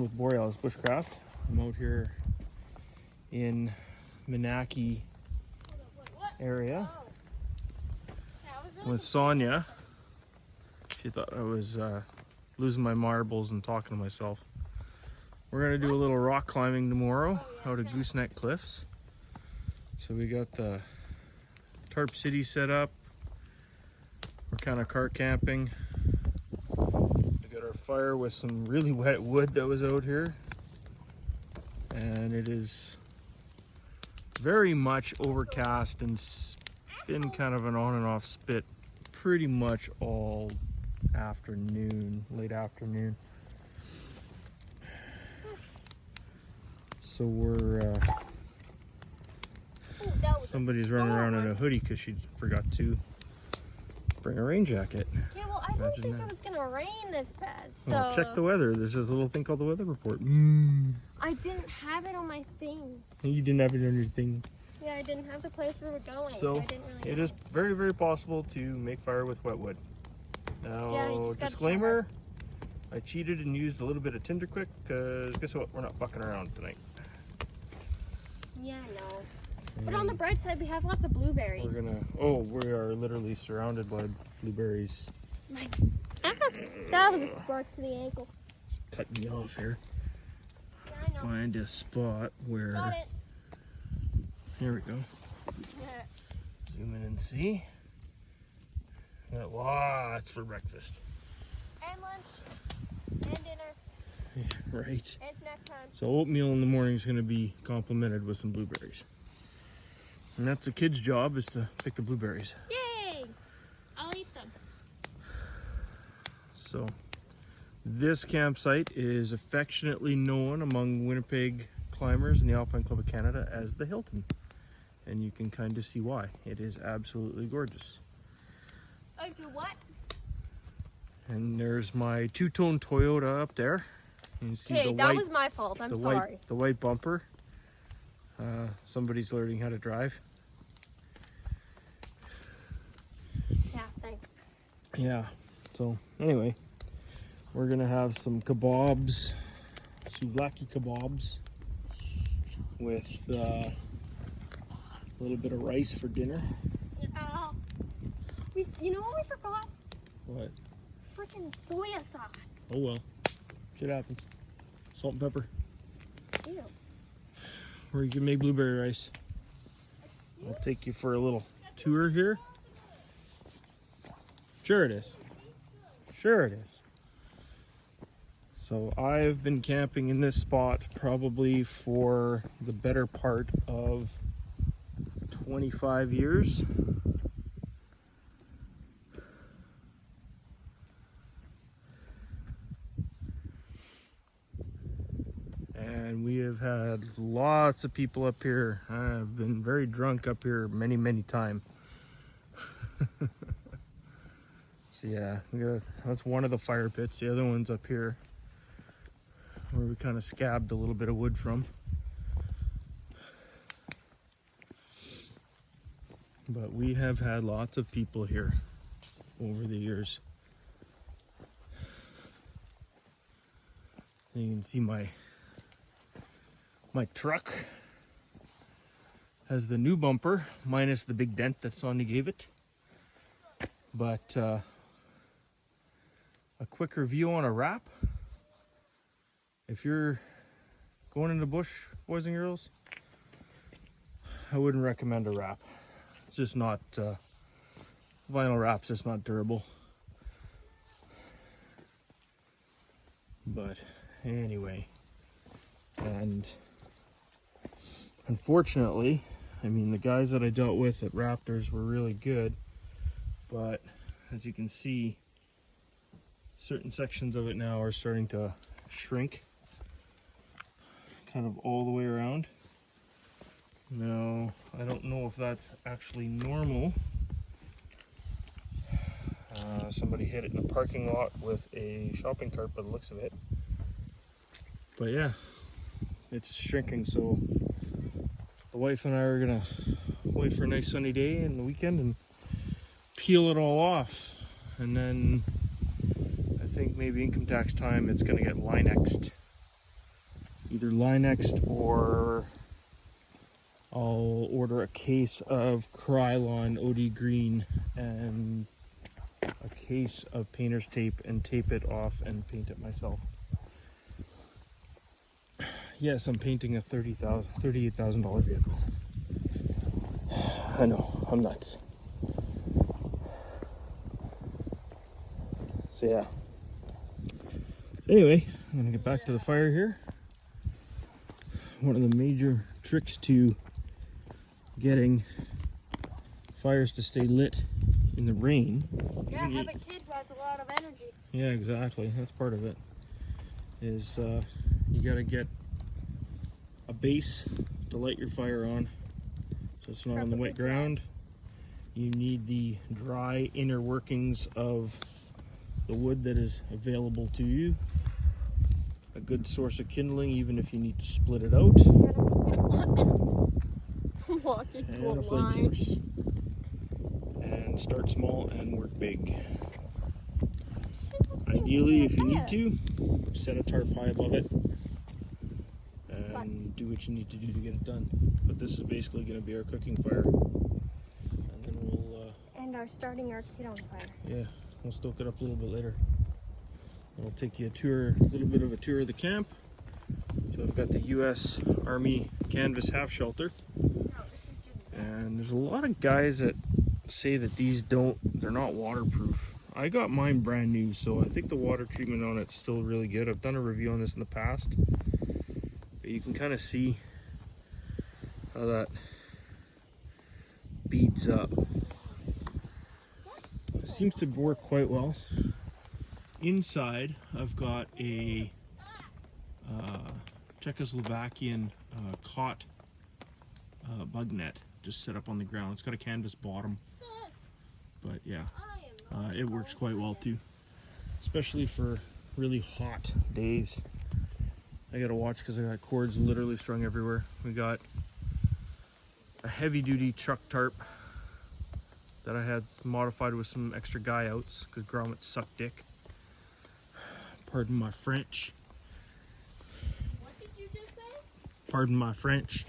With Borealis Bushcraft. I'm out here in Menaki area with Sonia. She thought I was losing my marbles and talking to myself. We're gonna do a little rock climbing tomorrow out of Gooseneck Cliffs. So we got the tarp city set up. We're kind of cart camping. We got our fire with some really wet wood that was out here. And it is very much overcast and been kind of an on and off spit pretty much all afternoon, late afternoon. So we're somebody's running around in a hoodie because she forgot to bring a rain jacket. Okay, well, I don't think it was gonna rain this bad. So well, check the weather. There's this little thing called the weather report. I didn't have it on my thing. You didn't have it on your thing. Yeah, I didn't have the place we were going, So I didn't really it know. is very, very possible to make fire with wet wood. Now, Yeah, disclaimer, I cheated and used a little bit of Tinder Quick because guess what? We're not fucking around tonight. Yeah, I know. But on the bright side, we have lots of blueberries. We are literally surrounded by blueberries. That was a spark to the ankle. Cut me off here. Yeah, I know. Find a spot where. Got it. Here we go. Yeah. Zoom in and see. Got lots for breakfast. And lunch. And dinner. Yeah, right. And snack time. So oatmeal in the morning is going to be complemented with some blueberries. And that's the kid's job, is to pick the blueberries. Yay! I'll eat them. So this campsite is affectionately known among Winnipeg climbers in the Alpine Club of Canada as the Hilton. And you can kind of see why. It is absolutely gorgeous. Okay, what? And there's my two-tone Toyota up there. You can see Okay, that was my fault. I'm sorry. The white bumper. Somebody's learning how to drive. Yeah, thanks. Yeah, so anyway, we're gonna have some kebabs, souvlaki kebabs, with a little bit of rice for dinner. You know what we forgot? What? Freaking soya sauce. Oh well, shit happens. Salt and pepper. Ew. Or you can make blueberry rice. I'll take you for a little tour here. Sure it is. Sure it is. So I've been camping in this spot probably for the better part of 25 years. And we have had lots of people up here. I've been very drunk up here many, many times. So yeah, that's one of the fire pits. The other one's up here where we kind of scabbed a little bit of wood from. But we have had lots of people here over the years. And you can see my truck has the new bumper minus the big dent that Sonia gave it. But a quick review on a wrap. If you're going in the bush, boys and girls, I wouldn't recommend a wrap. It's just not, vinyl wrap's just not durable. But anyway, and unfortunately, I mean, the guys that I dealt with at Raptors were really good, but as you can see, certain sections of it now are starting to shrink kind of all the way around. Now, I don't know if that's actually normal. Somebody hit it in the parking lot with a shopping cart by the looks of it. But yeah, it's shrinking, so the wife and I are gonna wait for a nice sunny day in the weekend and peel it all off. And then I think maybe income tax time it's gonna get Linexed. either Linexed or I'll order a case of Krylon OD Green and a case of painter's tape and tape it off and paint it myself. Yes, I'm painting a $38,000 vehicle. I know, I'm nuts. So yeah. Anyway, I'm gonna get back to the fire here. One of the major tricks to getting fires to stay lit in the rain. Yeah, have a kid who has a lot of energy. Yeah, exactly. That's part of it. Is you gotta get a base to light your fire on, so it's not on the wet ground. You need the dry inner workings of the wood that is available to you. A good source of kindling, even if you need to split it out. Walking And to a a flame line. source. And start small and work big. Ideally, if you need to, set a tarp high above it and do what you need to do to get it done. But this is basically going to be our cooking fire. And then we'll... and our starting our kid on fire. Yeah, we'll stoke it up a little bit later. I'll take you a little bit of a tour of the camp. So I've got the U.S. Army canvas half shelter. And there's a lot of guys that say that they're not waterproof. I got mine brand new, so I think the water treatment on it's still really good. I've done a review on this in the past, but you can kind of see how that beads up. It seems to work quite well. Inside, I've got a Czechoslovakian caught bug net just set up on the ground. It's got a canvas bottom, but yeah. It works quite well too, especially for really hot days. I gotta watch because I got cords literally strung everywhere. We got a heavy duty truck tarp that I had modified with some extra guy outs because grommets suck dick. Pardon my French. What did you just say? Pardon my French.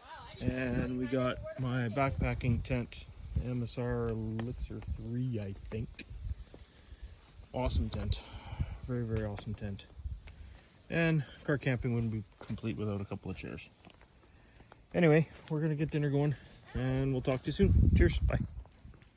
Wow, And we got my backpacking tent. MSR Elixir 3, I think. Awesome tent. Very, very awesome tent. And car camping wouldn't be complete without a couple of chairs. Anyway, we're going to get dinner going, and we'll talk to you soon. Cheers. Bye.